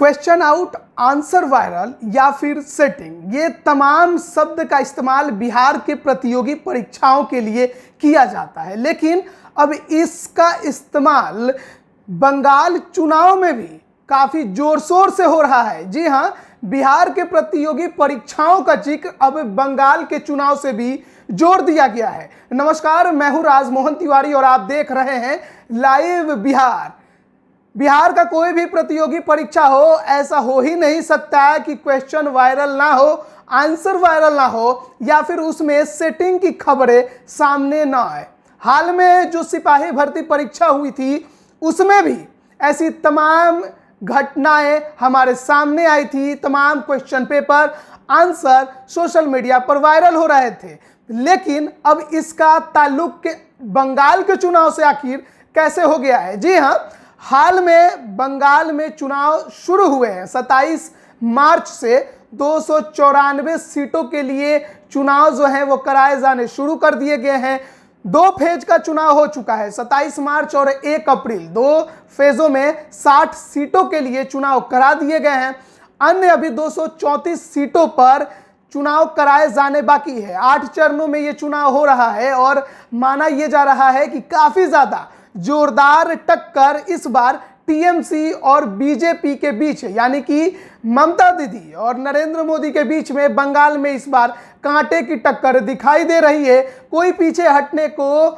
Question out, answer viral या फिर setting, ये तमाम शब्द का इस्तेमाल बिहार के प्रतियोगी परीक्षाओं के लिए किया जाता है। लेकिन अब इसका इस्तेमाल बंगाल चुनाव में भी काफ़ी जोर शोर से हो रहा है। जी हाँ, बिहार के प्रतियोगी परीक्षाओं का जिक्र अब बंगाल के चुनाव से भी जोड़ दिया गया है। नमस्कार, मैं हूं राजमोहन तिवारी और आप देख रहे हैं लाइव बिहार। बिहार का कोई भी प्रतियोगी परीक्षा हो, ऐसा हो ही नहीं सकता है कि क्वेश्चन वायरल ना हो, आंसर वायरल ना हो या फिर उसमें सेटिंग की खबरें सामने ना आए। हाल में जो सिपाही भर्ती परीक्षा हुई थी उसमें भी ऐसी तमाम घटनाएं हमारे सामने आई थी। तमाम question paper, answer social media पर वायरल हो रहे थे। लेकिन अब इसका ताल्लुक के बंगाल के चुनाव से आखिर कैसे हो गया है? जी हाँ, हाल में बंगाल में चुनाव शुरू हुए हैं। 27 मार्च से 294 सीटों के लिए चुनाव जो है वो कराए जाने शुरू कर दिए गए हैं। 2 फेज का चुनाव हो चुका है, 27 मार्च और 1 अप्रैल। 2 फेजों में 60 सीटों के लिए चुनाव करा दिए गए हैं। अन्य अभी 234 सीटों पर चुनाव कराए जाने बाकी है। 8 चरणों में ये चुनाव हो रहा है और माना यह जा रहा है कि काफी ज्यादा जोरदार टक्कर इस बार टीएमसी और बीजेपी के बीच है, यानी कि ममता दीदी और नरेंद्र मोदी के बीच में बंगाल में इस बार कांटे की टक्कर दिखाई दे रही है। कोई पीछे हटने को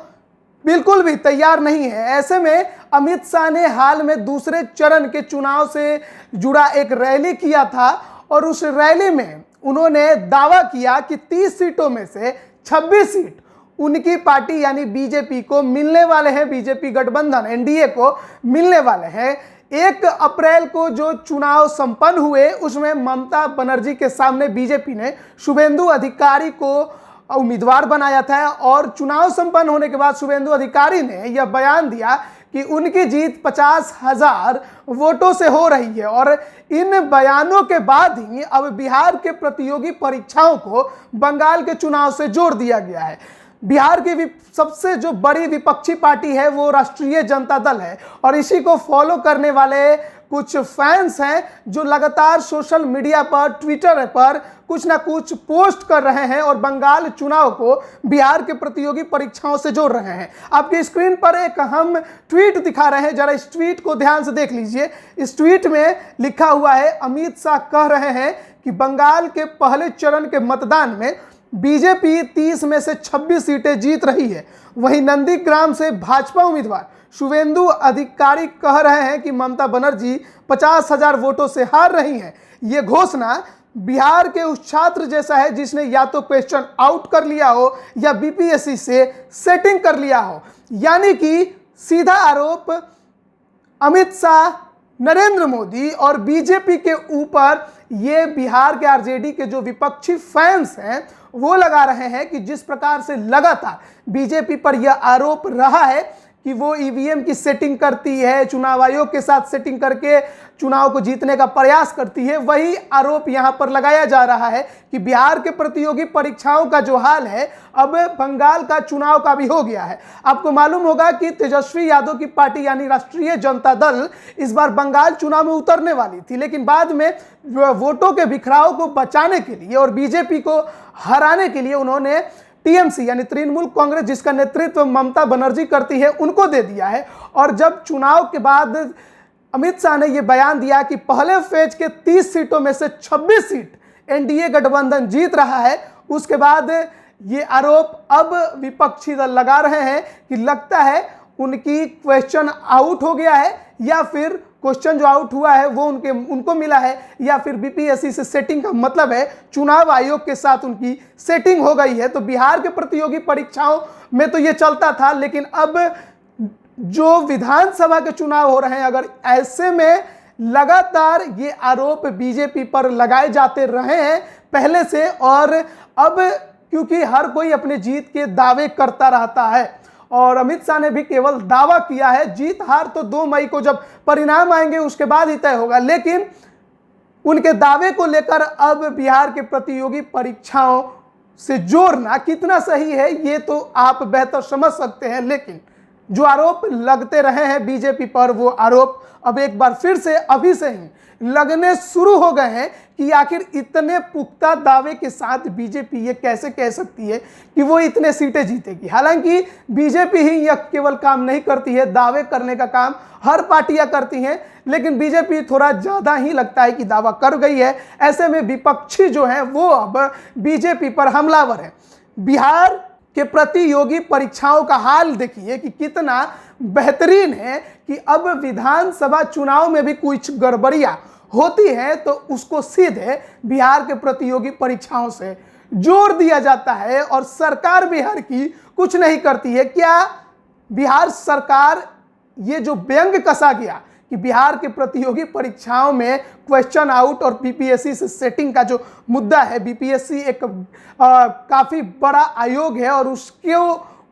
बिल्कुल भी तैयार नहीं है। ऐसे में अमित शाह ने हाल में दूसरे चरण के चुनाव से जुड़ा एक रैली किया था और उस रैली में उन्होंने दावा किया कि 30 सीटों में से 26 सीट उनकी पार्टी यानी बीजेपी को मिलने वाले हैं, बीजेपी गठबंधन एनडीए को मिलने वाले हैं। 1 अप्रैल को जो चुनाव संपन्न हुए उसमें ममता बनर्जी के सामने बीजेपी ने शुभेंदु अधिकारी को उम्मीदवार बनाया था और चुनाव संपन्न होने के बाद शुभेंदु अधिकारी ने यह बयान दिया कि उनकी जीत 50,000 वोटों से हो रही है। और इन बयानों के बाद ही अब बिहार के प्रतियोगी परीक्षाओं को बंगाल के चुनाव से जोड़ दिया गया है। बिहार की सबसे जो बड़ी विपक्षी पार्टी है वो राष्ट्रीय जनता दल है और इसी को फॉलो करने वाले कुछ फैंस हैं जो लगातार सोशल मीडिया पर, ट्विटर पर कुछ ना कुछ पोस्ट कर रहे हैं और बंगाल चुनाव को बिहार के प्रतियोगी परीक्षाओं से जोड़ रहे हैं। आपकी स्क्रीन पर एक हम ट्वीट दिखा रहे हैं, जरा इस ट्वीट को ध्यान से देख लीजिए। इस ट्वीट में लिखा हुआ है, अमित शाह कह रहे हैं कि बंगाल के पहले चरण के मतदान में बीजेपी 30 में से 26 सीटें जीत रही है। वहीं नंदीग्राम से भाजपा उम्मीदवार शुभेंदु अधिकारी कह रहे हैं कि ममता बनर्जी 50,000 वोटों से हार रही हैं। ये घोषणा बिहार के उस छात्र जैसा है जिसने या तो क्वेश्चन आउट कर लिया हो या बीपीएससी से सेटिंग कर लिया हो। यानी कि सीधा आरोप अमित शाह, नरेंद्र मोदी और बीजेपी के ऊपर ये बिहार के आरजेडी के जो विपक्षी फैंस हैं वो लगा रहे हैं कि जिस प्रकार से लगातार बीजेपी पर यह आरोप रहा है कि वो ईवीएम की सेटिंग करती है, चुनाव आयोग के साथ सेटिंग करके चुनाव को जीतने का प्रयास करती है, वही आरोप यहां पर लगाया जा रहा है कि बिहार के प्रतियोगी परीक्षाओं का जो हाल है अब बंगाल का चुनाव का भी हो गया है। आपको मालूम होगा कि तेजस्वी यादव की पार्टी यानी राष्ट्रीय जनता दल इस बार बंगाल चुनाव में उतरने वाली थी, लेकिन बाद में वोटों के बिखराव को बचाने के लिए और बीजेपी को हराने के लिए उन्होंने टीएमसी यानी तृणमूल कांग्रेस, जिसका नेतृत्व ममता बनर्जी करती है, उनको दे दिया है। और जब चुनाव के बाद अमित शाह ने यह बयान दिया कि पहले फेज के 30 सीटों में से 26 सीट एनडीए गठबंधन जीत रहा है, उसके बाद ये आरोप अब विपक्षी दल लगा रहे हैं कि लगता है उनकी क्वेश्चन आउट हो गया है या फिर क्वेश्चन जो आउट हुआ है वो उनको मिला है या फिर बीपीएससी से सेटिंग का मतलब है चुनाव आयोग के साथ उनकी सेटिंग हो गई है। तो बिहार के प्रतियोगी परीक्षाओं में तो ये चलता था, लेकिन अब जो विधानसभा के चुनाव हो रहे हैं, अगर ऐसे में लगातार ये आरोप बीजेपी पर लगाए जाते रहे हैं पहले से, और अब क्योंकि हर कोई अपने जीत के दावे करता रहता है और अमित शाह ने भी केवल दावा किया है, जीत हार तो 2 मई को जब परिणाम आएंगे उसके बाद ही तय होगा, लेकिन उनके दावे को लेकर अब बिहार के प्रतियोगी परीक्षाओं से जोड़ना कितना सही है ये तो आप बेहतर समझ सकते हैं। लेकिन जो आरोप लगते रहे हैं बीजेपी पर, वो आरोप अब एक बार फिर से अभी से ही लगने शुरू हो गए हैं कि आखिर इतने पुख्ता दावे के साथ बीजेपी ये कैसे कह सकती है कि वो इतने सीटें जीतेगी। हालांकि बीजेपी ही यह केवल काम नहीं करती है, दावे करने का काम हर पार्टियां करती हैं, लेकिन बीजेपी थोड़ा ज़्यादा ही लगता है कि दावा कर गई है। ऐसे में विपक्षी जो हैं वो अब बीजेपी पर हमलावर है। बिहार के प्रतियोगी परीक्षाओं का हाल देखिए कि कितना बेहतरीन है कि अब विधानसभा चुनाव में भी कुछ गड़बड़ियां होती है तो उसको सीधे बिहार के प्रतियोगी परीक्षाओं से जोड़ दिया जाता है और सरकार बिहार की कुछ नहीं करती है। क्या बिहार सरकार ये जो व्यंग कसा गया कि बिहार के प्रतियोगी परीक्षाओं में क्वेश्चन आउट और बीपीएससी से सेटिंग का जो मुद्दा है, बीपीएससी एक काफ़ी बड़ा आयोग है और उसके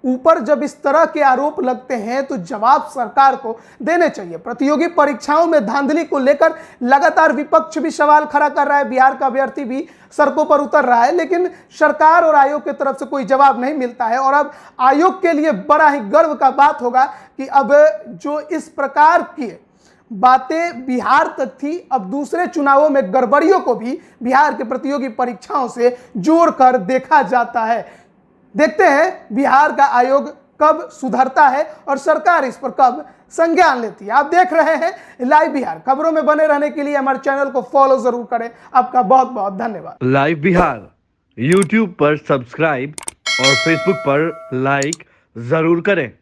ऊपर जब इस तरह के आरोप लगते हैं तो जवाब सरकार को देने चाहिए। प्रतियोगी परीक्षाओं में धांधली को लेकर लगातार विपक्ष भी सवाल खड़ा कर रहा है, बिहार का अभ्यर्थी भी सड़कों पर उतर रहा है, लेकिन सरकार और आयोग की तरफ से कोई जवाब नहीं मिलता है। और अब आयोग के लिए बड़ा ही गर्व का बात होगा कि अब जो इस प्रकार की बातें बिहार तक थी, अब दूसरे चुनावों में गड़बड़ियों को भी बिहार के प्रतियोगी परीक्षाओं से जोड़कर देखा जाता है। देखते हैं बिहार का आयोग कब सुधरता है और सरकार इस पर कब संज्ञान लेती है। आप देख रहे हैं लाइव बिहार। खबरों में बने रहने के लिए हमारे चैनल को फॉलो जरूर करें। आपका बहुत बहुत धन्यवाद। लाइव बिहार यूट्यूब पर सब्सक्राइब और फेसबुक पर लाइक जरूर करें।